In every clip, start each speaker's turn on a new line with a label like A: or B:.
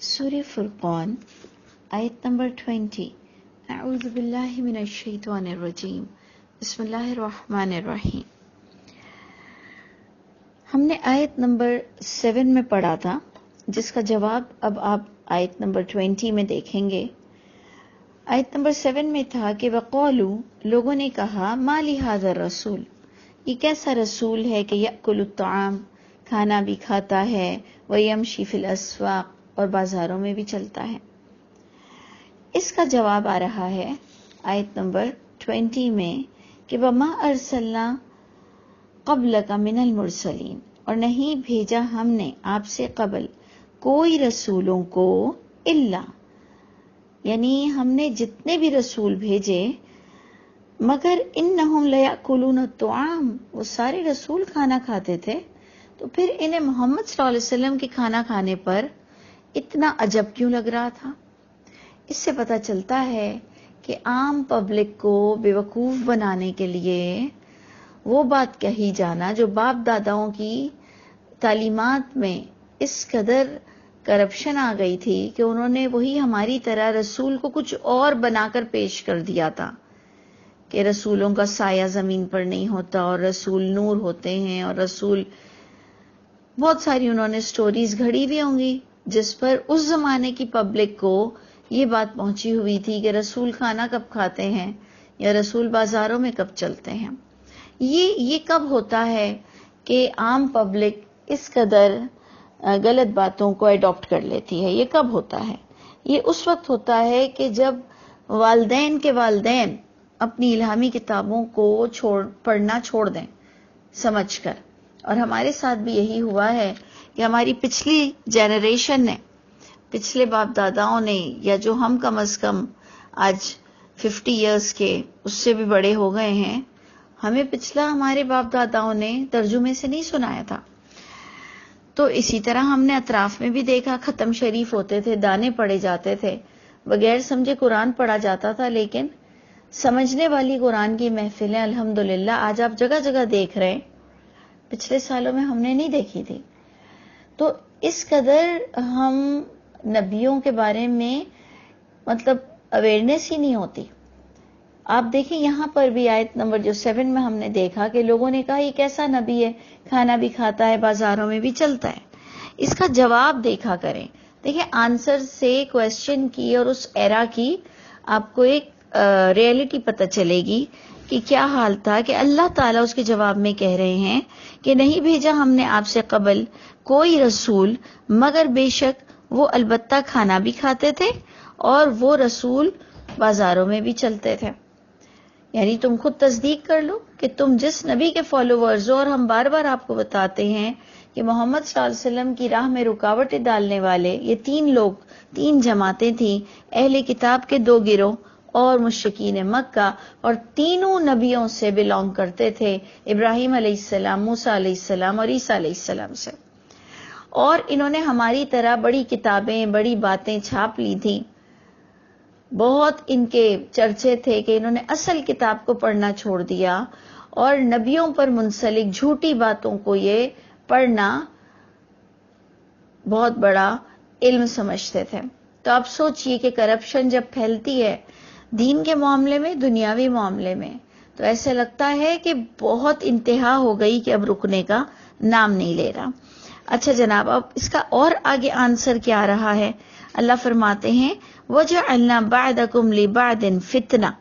A: سورہ فرقان آیت نمبر 20. اعوذ باللہ من الشیطان الرجیم. بسم اللہ الرحمن الرحیم. ہم نے آیت نمبر 7 میں پڑھا تھا، جس کا جواب اب آپ آیت نمبر 20 میں دیکھیں گے. آیت نمبر 7 میں تھا کہ وَقَالُوا، لوگوں نے کہا مَا لِهَذَا الرَّسُولِ، یہ کیسا رسول ہے کہ یأکل الطعام، کھانا بھی کھاتا ہے، وَيَمْشِي فِي الْأَسْوَاقِ، اور بازاروں میں بھی چلتا ہے. اس کا جواب آ رہا ہے آیت نمبر 20 میں کہ وَمَا أَرْسَلْنَا قَبْلَكَ مِنَ الْمُرْسَلِينَ، اور نہیں بھیجا ہم نے آپ سے قبل کوئی رسولوں کو الا، یعنی ہم نے جتنے بھی رسول بھیجے مگر انہم لیأکلون الطعام، وہ سارے رسول کھانا کھاتے تھے. تو پھر انہیں محمد صلی اللہ علیہ وسلم کے کھانا کھانے پر اتنا عجب کیوں لگ رہا تھا؟ اس سے پتہ چلتا ہے کہ عام پبلک کو بیوقوف بنانے کے لیے وہ بات کہی جانا جو باپ داداؤں کی تعلیمات میں اس قدر کرپشن آ گئی تھی کہ انہوں نے وہی ہماری طرح رسول کو کچھ اور بنا کر پیش کر دیا تھا کہ رسولوں کا سایہ زمین پر نہیں ہوتا اور رسول نور ہوتے ہیں، اور رسول بہت ساری انہوں نے سٹوریز گھڑی بھی ہوں گی جس پر اس زمانے کی پبلک کو یہ بات پہنچی ہوئی تھی کہ رسول کھانا کب کھاتے ہیں یا رسول بازاروں میں کب چلتے ہیں. یہ کب ہوتا ہے کہ عام پبلک اس قدر غلط باتوں کو ایڈاپٹ کر لیتی ہے؟ یہ کب ہوتا ہے؟ یہ اس وقت ہوتا ہے کہ جب والدین کے والدین اپنی الہامی کتابوں کو پڑھنا چھوڑ دیں سمجھ کر. اور ہمارے ساتھ بھی یہی ہوا ہے کہ ہماری پچھلی جنریشن نے، پچھلے باپ داداؤں نے، یا جو ہم کم از کم آج 50 ایئرز کے اس سے بھی بڑے ہو گئے ہیں، ہمیں پچھلا ہمارے باپ داداؤں نے ترجمے سے نہیں سنایا تھا. تو اسی طرح ہم نے اطراف میں بھی دیکھا، ختم شریف ہوتے تھے، دانے پڑے جاتے تھے، بغیر سمجھے قرآن پڑھا جاتا تھا. لیکن سمجھنے والی قرآن کی محفلیں الحمدللہ آج آپ جگہ جگہ دیکھ رہے ہیں، پچھلے سالوں میں ہم نے نہیں دیکھی تھی. تو اس قدر ہم نبیوں کے بارے میں مطلب اویئرنیس ہی نہیں ہوتی. آپ دیکھیں یہاں پر بھی آیت نمبر جو 7 میں ہم نے دیکھا کہ لوگوں نے کہا یہ کیسا نبی ہے، کھانا بھی کھاتا ہے، بازاروں میں بھی چلتا ہے. اس کا جواب دیکھا کریں. دیکھیں آنسر سے کویسچن کی اور اس ایرا کی آپ کو ایک ریئلٹی پتہ چلے گی کہ کیا حال تھا. کہ اللہ تعالیٰ اس کے جواب میں کہہ رہے ہیں کہ نہیں بھیجا ہم نے آپ سے قبل کوئی رسول مگر بے شک وہ البتہ کھانا بھی کھاتے تھے اور وہ رسول بازاروں میں بھی چلتے تھے. یعنی تم خود تصدیق کر لو کہ تم جس نبی کے فالوورز ہو. اور ہم بار بار آپ کو بتاتے ہیں کہ محمد صلی اللہ علیہ وسلم کی راہ میں رکاوٹیں ڈالنے والے یہ 3 جماعتیں تھیں، اہل کتاب کے 2 گروہ اور مشرکین مکہ، اور تینوں نبیوں سے بلونگ کرتے تھے، ابراہیم علیہ السلام، موسیٰ علیہ السلام اور عیسیٰ علیہ السلام سے. اور انہوں نے ہماری طرح بڑی کتابیں، بڑی باتیں چھاپ لی تھیں. بہت ان کے چرچے تھے کہ انہوں نے اصل کتاب کو پڑھنا چھوڑ دیا اور نبیوں پر منسلک جھوٹی باتوں کو یہ پڑھنا بہت بڑا علم سمجھتے تھے. تو آپ سوچئے کہ کرپشن جب پھیلتی ہے دین کے معاملے میں، دنیاوی معاملے میں، تو ایسے لگتا ہے کہ بہت انتہا ہو گئی کہ اب رکنے کا نام نہیں لے رہا. اچھا جناب، اب اس کا اور آگے آنسر کیا رہا ہے؟ اللہ فرماتے ہیں وَجَعَلْنَا بَعْدَكُمْ لِبَعْدٍ فِتْنَةً،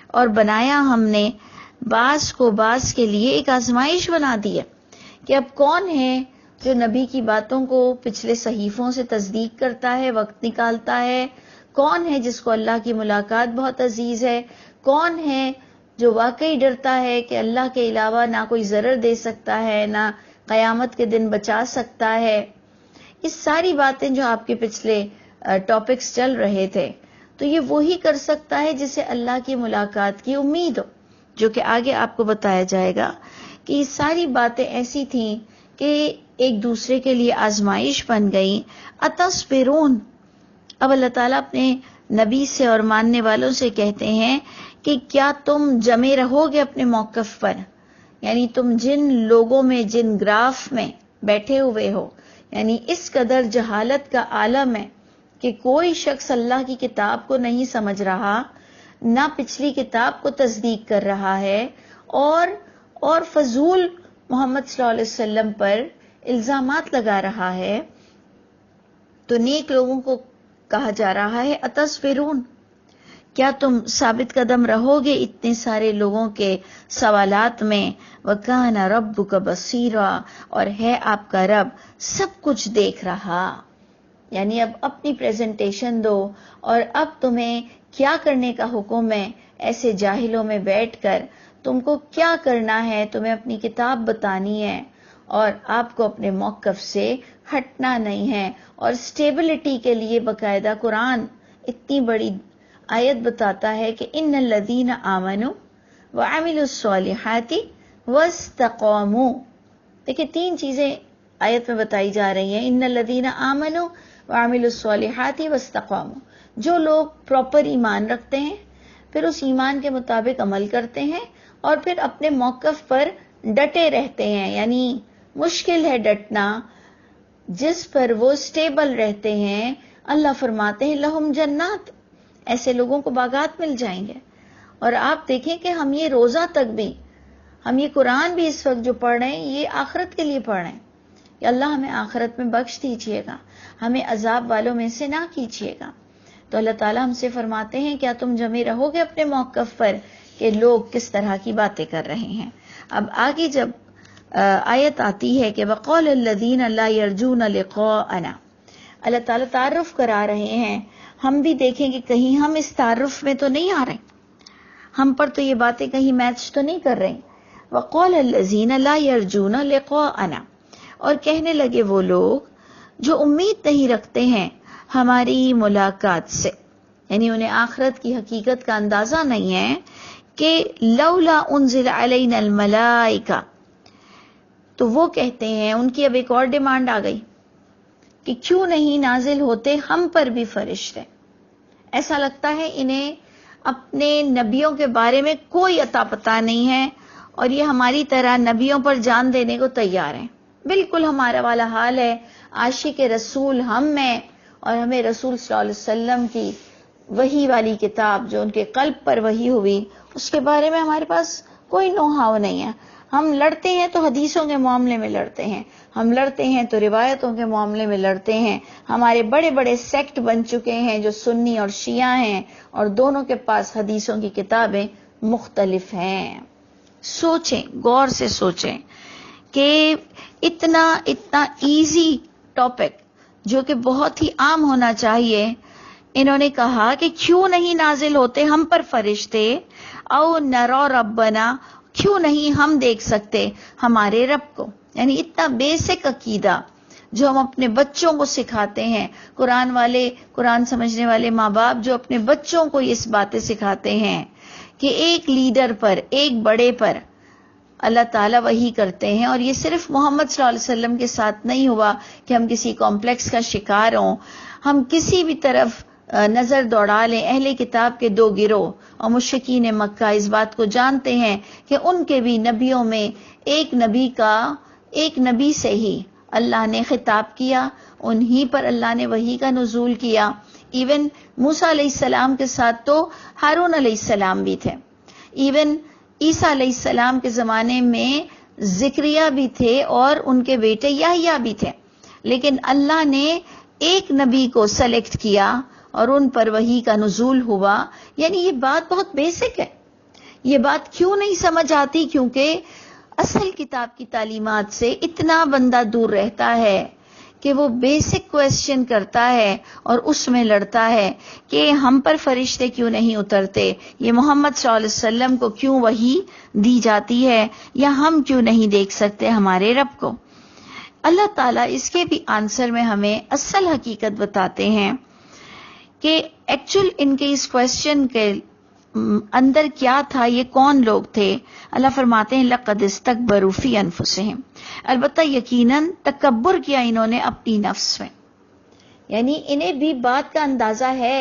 A: اور بنایا ہم نے بعض کو بعض کے لیے ایک آزمائش بنا دی ہے. کہ اب کون ہے جو نبی کی باتوں کو پچھلے صحیفوں سے تصدیق کرتا ہے، وقت نکالتا ہے؟ کون ہے جس کو اللہ کی ملاقات بہت عزیز ہے؟ کون ہے جو واقعی ڈرتا ہے کہ اللہ کے علاوہ نہ کوئی ضرر دے سکتا ہے، نہ قیامت کے دن بچا سکتا ہے؟ یہ ساری باتیں جو آپ کے پچھلے ٹاپکس چل رہے تھے، تو یہ وہی کر سکتا ہے جسے اللہ کی ملاقات کی امید ہو، جو کہ آگے آپ کو بتایا جائے گا کہ یہ ساری باتیں ایسی تھیں کہ ایک دوسرے کے لیے آزمائش بن گئی. اتصبرون، اب اللہ تعالیٰ اپنے نبی سے اور ماننے والوں سے کہتے ہیں کہ کیا تم جمے رہو گے اپنے موقف پر؟ یعنی تم جن لوگوں میں، جن گراف میں بیٹھے ہوئے ہو، یعنی اس قدر جہالت کا عالم ہے، کہ کوئی شخص اللہ کی کتاب کو نہیں سمجھ رہا، نہ پچھلی کتاب کو تصدیق کر رہا ہے، اور فضول محمد صلی اللہ علیہ وسلم پر الزامات لگا رہا ہے، تو نیک لوگوں کو کہا جا رہا ہے اتصبرون، کیا تم ثابت قدم رہو گے اتنے سارے لوگوں کے سوالات میں؟ وَكَانَ رَبُّكَ بَصِيرًا، اور ہے آپ کا رب سب کچھ دیکھ رہا۔ یعنی اب اپنی پریزنٹیشن دو، اور اب تمہیں کیا کرنے کا حکم ہے؟ ایسے جاہلوں میں بیٹھ کر تم کو کیا کرنا ہے؟ تمہیں اپنی کتاب بتانی ہے، اور آپ کو اپنے موقف سے ہٹنا نہیں ہے۔ اور سٹیبلٹی کے لیے باقاعدہ قرآن اتنی بڑی آیت بتاتا ہے کہ ان الذین آمنوا وعملوا الصالحات واستقاموا۔ دیکھیں 3 چیزیں آیت میں بتائی جا رہی ہیں، ان الذین آمنوا وعملوا الصالحات واستقاموا، جو لوگ پراپر ایمان رکھتے ہیں، پھر اس ایمان کے مطابق عمل کرتے ہیں، اور پھر اپنے موقف پر ڈٹے رہتے ہیں۔ یعنی مشکل ہے ڈٹنا، جس پر وہ سٹیبل رہتے ہیں، اللہ فرماتے ہیں لہم جنات، ایسے لوگوں کو باغات مل جائیں گے۔ اور آپ دیکھیں کہ ہم یہ روزہ تک بھی، ہم یہ قرآن بھی اس وقت جو پڑھ رہے ہیں، یہ آخرت کے لیے پڑھ رہے ہیں کہ اللہ ہمیں آخرت میں بخش دیجئے گا، ہمیں عذاب والوں میں سے نہ کیجئے گا۔ تو اللہ تعالیٰ ہم سے فرماتے ہیں کیا تم جمے رہو گے اپنے موقف پر کہ لوگ کس طرح کی باتیں کر رہے ہیں؟ اب آگے جب آیت آتی ہے کہ وَقَالَ الَّذِينَ لَا يَرْجُونَ لِقَاءَنَا، اللہ تعالیٰ تعارف کرا رہے ہیں، ہم بھی دیکھیں کہ کہیں ہم اس تعارف میں تو نہیں آ رہے، ہم پر تو یہ باتیں کہیں میچ تو نہیں کر رہی۔ وَقَالَ الَّذِينَ لَا يَرْجُونَ لِقَاءَنَا، اور کہنے لگے وہ لوگ جو امید نہیں رکھتے ہیں ہماری ملاقات سے، یعنی انہیں آخرت کی حقیقت کا اندازہ نہیں ہے، کہ لولا انزل علینا الملائکہ، تو وہ کہتے ہیں، ان کی اب ایک اور ڈیمانڈ آ گئی کہ کیوں نہیں نازل ہوتے ہم پر بھی فرشتے۔ ایسا لگتا ہے انہیں اپنے نبیوں کے بارے میں کوئی عطا پتہ نہیں ہے، اور یہ ہماری طرح نبیوں پر جان دینے کو تیار ہیں۔ بالکل ہمارا والا حال ہے، عاشق رسول ہم ہیں، اور ہمیں رسول صلی اللہ علیہ وسلم کی وحی والی کتاب جو ان کے قلب پر وحی ہوئی، اس کے بارے میں ہمارے پاس کوئی نو ہاؤ نہیں ہے۔ ہم لڑتے ہیں تو حدیثوں کے معاملے میں لڑتے ہیں، ہم لڑتے ہیں تو روایتوں کے معاملے میں لڑتے ہیں۔ ہمارے بڑے بڑے سیکٹ بن چکے ہیں جو سنی اور شیعہ ہیں، اور دونوں کے پاس حدیثوں کی کتابیں مختلف ہیں۔ سوچیں، غور سے سوچیں کہ اتنا ایزی ٹاپک جو کہ بہت ہی عام ہونا چاہیے، انہوں نے کہا کہ کیوں نہیں نازل ہوتے ہم پر فرشتے، او نرا ربنا، کیوں نہیں ہم دیکھ سکتے ہمارے رب کو؟ یعنی اتنا بیسک عقیدہ جو ہم اپنے بچوں کو سکھاتے ہیں، قرآن سمجھنے والے ماں باپ جو اپنے بچوں کو اس باتیں سکھاتے ہیں کہ ایک لیڈر پر، ایک بڑے پر اللہ تعالیٰ وحی کرتے ہیں، اور یہ صرف محمد صلی اللہ علیہ وسلم کے ساتھ نہیں ہوا کہ ہم کسی کمپلیکس کا شکار ہوں، ہم کسی بھی طرف نظر دوڑا لیں، اہل کتاب کے 2 گروہ اور مشرکین مکہ اس بات کو جانتے ہیں کہ ان کے بھی نبیوں میں ایک نبی سے ہی اللہ نے خطاب کیا، انہی پر اللہ نے وحی کا نزول کیا۔ ایون موسیٰ علیہ السلام کے ساتھ تو ہارون علیہ السلام بھی تھے، ایون عیسیٰ علیہ السلام کے زمانے میں زکریا بھی تھے اور ان کے بیٹے یحییٰ بھی تھے، لیکن اللہ نے ایک نبی کو سلیکٹ کیا اور ان پر وحی کا نزول ہوا۔ یعنی یہ بات بہت بیسک ہے، یہ بات کیوں نہیں سمجھ آتی؟ کیونکہ اصل کتاب کی تعلیمات سے اتنا بندہ دور رہتا ہے کہ وہ بیسک کویسچن کرتا ہے اور اس میں لڑتا ہے کہ ہم پر فرشتے کیوں نہیں اترتے، یہ محمد صلی اللہ علیہ وسلم کو کیوں وحی دی جاتی ہے، یا ہم کیوں نہیں دیکھ سکتے ہمارے رب کو۔ اللہ تعالیٰ اس کے بھی آنسر میں ہمیں اصل حقیقت بتاتے ہیں کہ ایکچوئل ان کے اس کویسچن کے اندر کیا تھا، یہ کون لوگ تھے۔ اللہ فرماتے ہیں لَقَدِ اسْتَكْبَرُوا فِي أَنفُسِهِمْ، البتہ یقیناً تکبر کیا انہوں نے اپنی نفس میں، یعنی انہیں بھی بات کا اندازہ ہے،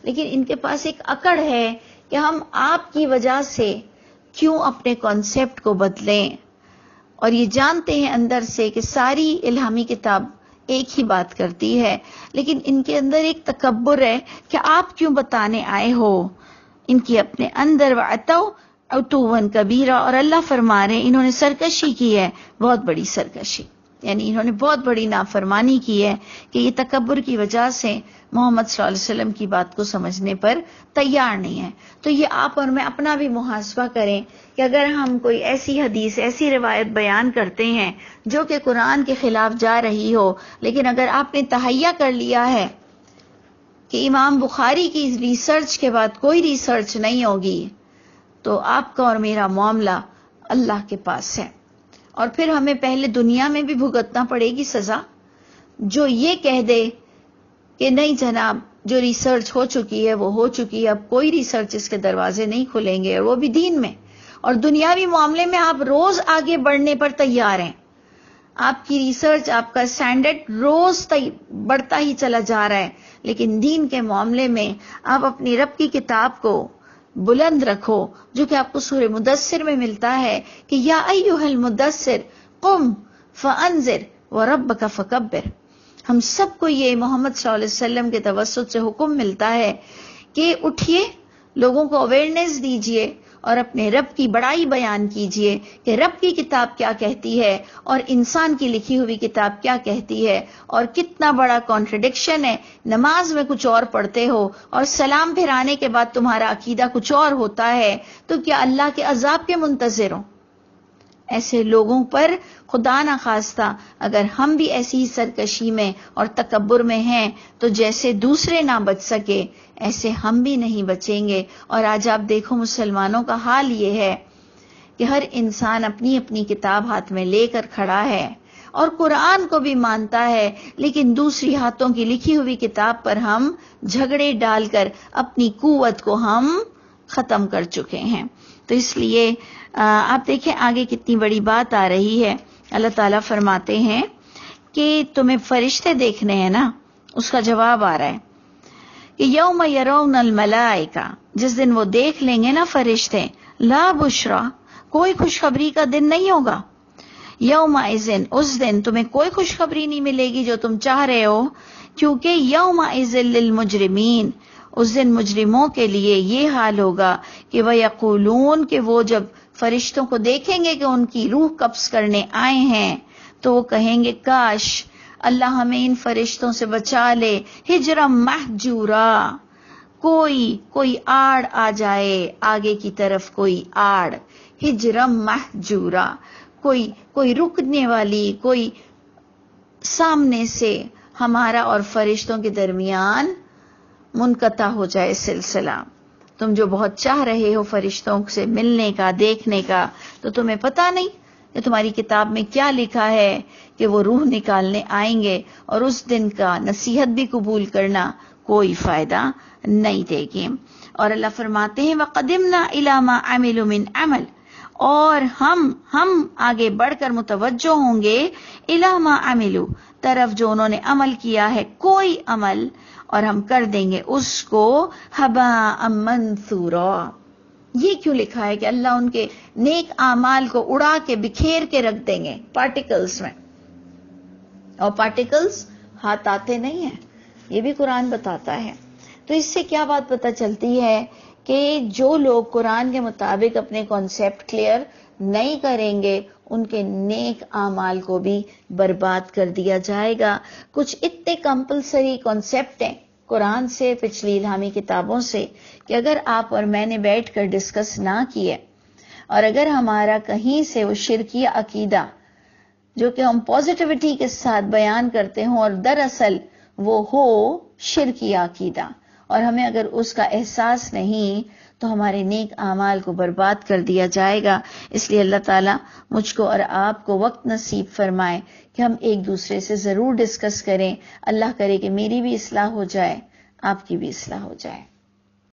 A: لیکن ان کے پاس ایک اکڑ ہے کہ ہم آپ کی وجہ سے کیوں اپنے کانسیپٹ کو بدلیں، اور یہ جانتے ہیں اندر سے کہ ساری الہامی کتاب ایک ہی بات کرتی ہے، لیکن ان کے اندر ایک تکبر ہے کہ آپ کیوں بتانے آئے ہو. ان کی اپنے اندر وَعَتَوْا عُتُوًّا کبیرہ، اور اللہ فرما رہے انہوں نے سرکشی کی ہے، بہت بڑی سرکشی، یعنی انہوں نے بہت بڑی نافرمانی کی ہے کہ یہ تکبر کی وجہ سے محمد صلی اللہ علیہ وسلم کی بات کو سمجھنے پر تیار نہیں ہے. تو یہ آپ اور میں اپنا بھی محاسبہ کریں کہ اگر ہم کوئی ایسی حدیث، ایسی روایت بیان کرتے ہیں جو کہ قرآن کے خلاف جا رہی ہو، لیکن اگر آپ نے تہیہ کر لیا ہے کہ امام بخاری کی ریسرچ کے بعد کوئی ریسرچ نہیں ہوگی، تو آپ کا اور میرا معاملہ اللہ کے پاس ہے، اور پھر ہمیں پہلے دنیا میں بھی بھگتنا پڑے گی سزا. جو یہ کہہ دے کہ نہیں جناب جو ریسرچ ہو چکی ہے وہ ہو چکی ہے، اب کوئی ریسرچ اس کے دروازے نہیں کھلیں گے، اور وہ بھی دین میں، اور دنیاوی معاملے میں آپ روز آگے بڑھنے پر تیار ہیں. آپ کی ریسرچ، آپ کا اسٹینڈرڈ روز بڑھتا ہی چلا جا رہا ہے، لیکن دین کے معاملے میں آپ اپنی رب کی کتاب کو بلند رکھو، جو کہ آپ کو سورہ مدثر میں ملتا ہے کہ یا ایھا المدثر قم فانذر وربک فکبر. ہم سب کو یہ محمد صلی اللہ علیہ وسلم کے توسط سے حکم ملتا ہے کہ اٹھیے، لوگوں کو اویئرنیس دیجئے اور اپنے رب کی بڑائی بیان کیجئے کہ رب کی کتاب کیا کہتی ہے اور انسان کی لکھی ہوئی کتاب کیا کہتی ہے، اور کتنا بڑا کانٹرڈکشن ہے. نماز میں کچھ اور پڑھتے ہو اور سلام پھرانے کے بعد تمہارا عقیدہ کچھ اور ہوتا ہے، تو کیا اللہ کے عذاب کے منتظر ہو؟ ایسے لوگوں پر خدا نہ خواستہ اگر ہم بھی ایسی ہی سرکشی میں اور تکبر میں ہیں تو جیسے دوسرے نہ بچ سکے ایسے ہم بھی نہیں بچیں گے. اور آج آپ دیکھو مسلمانوں کا حال یہ ہے کہ ہر انسان اپنی اپنی کتاب ہاتھ میں لے کر کھڑا ہے اور قرآن کو بھی مانتا ہے، لیکن دوسری ہاتھوں کی لکھی ہوئی کتاب پر ہم جھگڑے ڈال کر اپنی قوت کو ہم ختم کر چکے ہیں. تو اس لیے آپ دیکھیں آگے کتنی بڑی بات آ رہی ہے. اللہ تعالیٰ فرماتے ہیں کہ تمہیں فرشتے دیکھنے ہیں نا، اس کا جواب آ رہا ہے کہ یوم یرون الملائکہ، جس دن وہ دیکھ لیں گے نا فرشتے، لا بشرا، کوئی خوشخبری کا دن نہیں ہوگا. یومئذ، اس دن تمہیں کوئی خوشخبری نہیں ملے گی جو تم چاہ رہے ہو، کیونکہ یومئذ للمجرمین، اس دن مجرموں کے لیے یہ حال ہوگا کہ وَيَقُولُونَ، کہ وہ جب فرشتوں کو دیکھیں گے کہ ان کی روح قبض کرنے آئے ہیں تو وہ کہیں گے کاش اللہ ہمیں ان فرشتوں سے بچا لے، ہجرم محجورا، کوئی آڑ آ جائے آگے کی طرف، کوئی آڑ، ہجرم محجورا، کوئی رکنے والی، کوئی سامنے سے ہمارا اور فرشتوں کے درمیان منقطع ہو جائے سلسلہ. تم جو بہت چاہ رہے ہو فرشتوں سے ملنے کا، دیکھنے کا، تو تمہیں پتہ نہیں کہ تمہاری کتاب میں کیا لکھا ہے کہ وہ روح نکالنے آئیں گے، اور اس دن کا نصیحت بھی قبول کرنا کوئی فائدہ نہیں دے گی. اور اللہ فرماتے ہیں وَقَدِمْنَا إِلَى مَا عَمِلُوا مِنْ عَمَلٍ، اور ہم آگے بڑھ کر متوجہ ہوں گے إِلَى مَا عَمِلُوا، طرف جو انہوں نے عمل کیا ہے، کوئی عمل، اور ہم کر دیں گے اس کو ہباء منثورا. یہ کیوں لکھا ہے کہ اللہ ان کے نیک اعمال کو اڑا کے بکھیر کے رکھ دیں گے پارٹیکلز میں، اور پارٹیکلز ہاتھ آتے نہیں ہیں، یہ بھی قرآن بتاتا ہے. تو اس سے کیا بات پتہ چلتی ہے کہ جو لوگ قرآن کے مطابق اپنے کانسیپٹ کلیئر نہیں کریں گے ان کے نیک اعمال کو بھی برباد کر دیا جائے گا. کچھ اتنے کمپلسری کانسیپٹ ہیں قرآن سے، پچھلی الہامی کتابوں سے، کہ اگر آپ اور میں نے بیٹھ کر ڈسکس نہ کیے، اور اگر ہمارا کہیں سے وہ شرکیہ عقیدہ جو کہ ہم پازیٹیوٹی کے ساتھ بیان کرتے ہوں اور دراصل وہ ہو شرکیہ عقیدہ، اور ہمیں اگر اس کا احساس نہیں تو ہمارے نیک اعمال کو برباد کر دیا جائے گا. اس لیے اللہ تعالیٰ مجھ کو اور آپ کو وقت نصیب فرمائے کہ ہم ایک دوسرے سے ضرور ڈسکس کریں. اللہ کرے کہ میری بھی اصلاح ہو جائے، آپ کی بھی اصلاح ہو جائے.